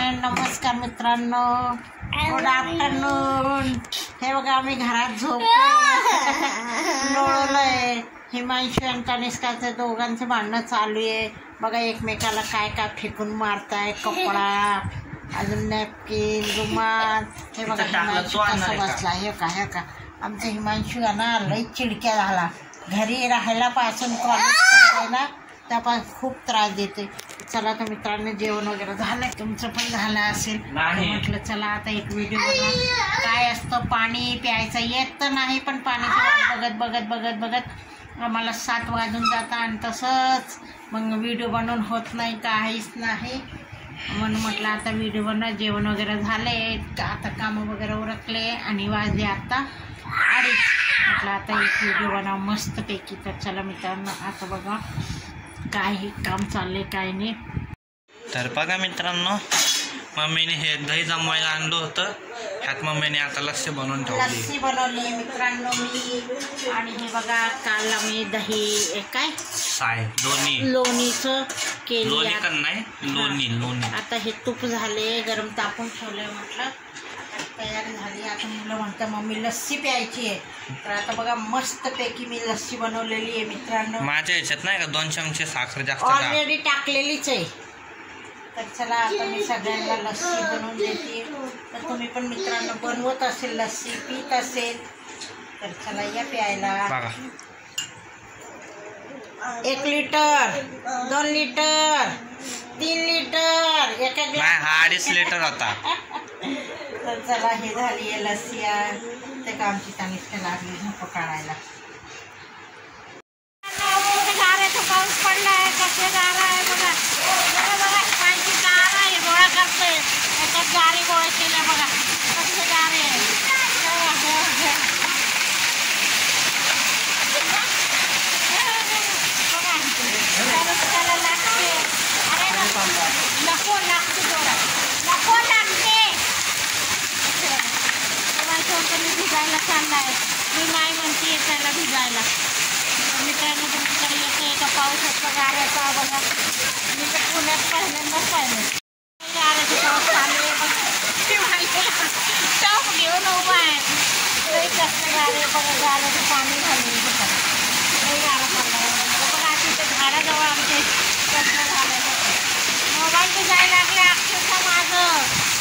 नमस्कार मित्रांनो, good afternoon. हे बघा आम्ही घरात झोपलोय। हिमांशू आणि तनिष्काचे दोघांचे भांडणं चालू आहे बघा। एकमेकाला काय काय फेकून मारताय, कपडा, अजून नॅपकिन, रुमाल। हे बघा हिमांशू कसा बसला। हे का आमचा हिमांशू ना लई चिडक्या झाला। घरी राहायला पासून कॉलेज ना त्यापासून खूप त्रास देते। चला तर मित्रांनो, जेवण वगैरे झालं, तुमचं पण झालं असेल। म्हटलं चला आता एक व्हिडिओ बनवा। काय असतं, पाणी प्यायचं येत तर नाही, पण पाण्याची वाट बघत बघत बघत बघत आम्हाला 7 वाजून जातं आणि तसंच मग व्हिडिओ बनवून होत नाही, काहीच नाही। म्हणून म्हटलं आता व्हिडिओ बनवा। जेवण वगैरे झाले, आता कामं वगैरे उरकले आणि वाजले आता 2:30। म्हटलं आता एक व्हिडिओ बनवा मस्तपैकी। तर चला मित्रांनो, आता बघा काही काम चालले काय नाही। तर बघा मित्रांनो, मम्मीने हे दही जमवायला आणलं होतं। ह्यात मम्मीने आता लस्सी बनवून ठेवली। लस्सी बनवली मित्रांनो मी। आणि हे बघा काल आम्ही दही काय लोणीचं केली। लोणी आता हे तूप झाले, गरम तापून ठेवलंय। म्हटलं तयार झाली। आता मुलं म्हणतं मम्मी लस्सी प्यायची आहे। तर आता बघा मस्तपैकी मी लस्सी बनवलेली आहे मित्रांनो। माझ्या ह्याच्यात नाही का 2 चमचे साखर जास्त ऑलरेडी टाकलेलीच आहे। तर चला आता मी सगळ्यांना लस्सी बनवून देते। तर तुम्ही पण मित्रांनो बनवत असेल लस्सी, पीत असेल तर चला या प्यायला। 1 लिटर, 2 लिटर, 3 लिटर, 2.5 लिटर होता। तर चला हे झाली आहे लस्सी। ते कामची तनिष्का लागली झोप काढायला। पाऊस पडलाय, कसे गार आहे बघा। बघा पायची गार आहे, गोळा करते त्याच्यात गारी गोळा केल्या बघा कसे गार आहे। तनिष्काला लागते। अरे नको लागते, जोरात नको लागते। मी भिजायला चाललाय, मी नाही म्हणते त्याला भिजायला। मित्रांनो तुमच्याकडे येते का पावसाचा गाऱ्याचा बघा। मी तर पुण्यात पहिल्यांदाच पाहिलं गाऱ्याचा पाऊस चालू आहे बघा। टप घेऊन उभा आहे, लई जास्त गारे बघा। गाऱ्याचं पाणी घालून बघा, लई गारा चालला बघा। तिथे झाडाजवळ आमचे कसं झालं, मोबाईल भिजायला लागले अक्षरशः माझं।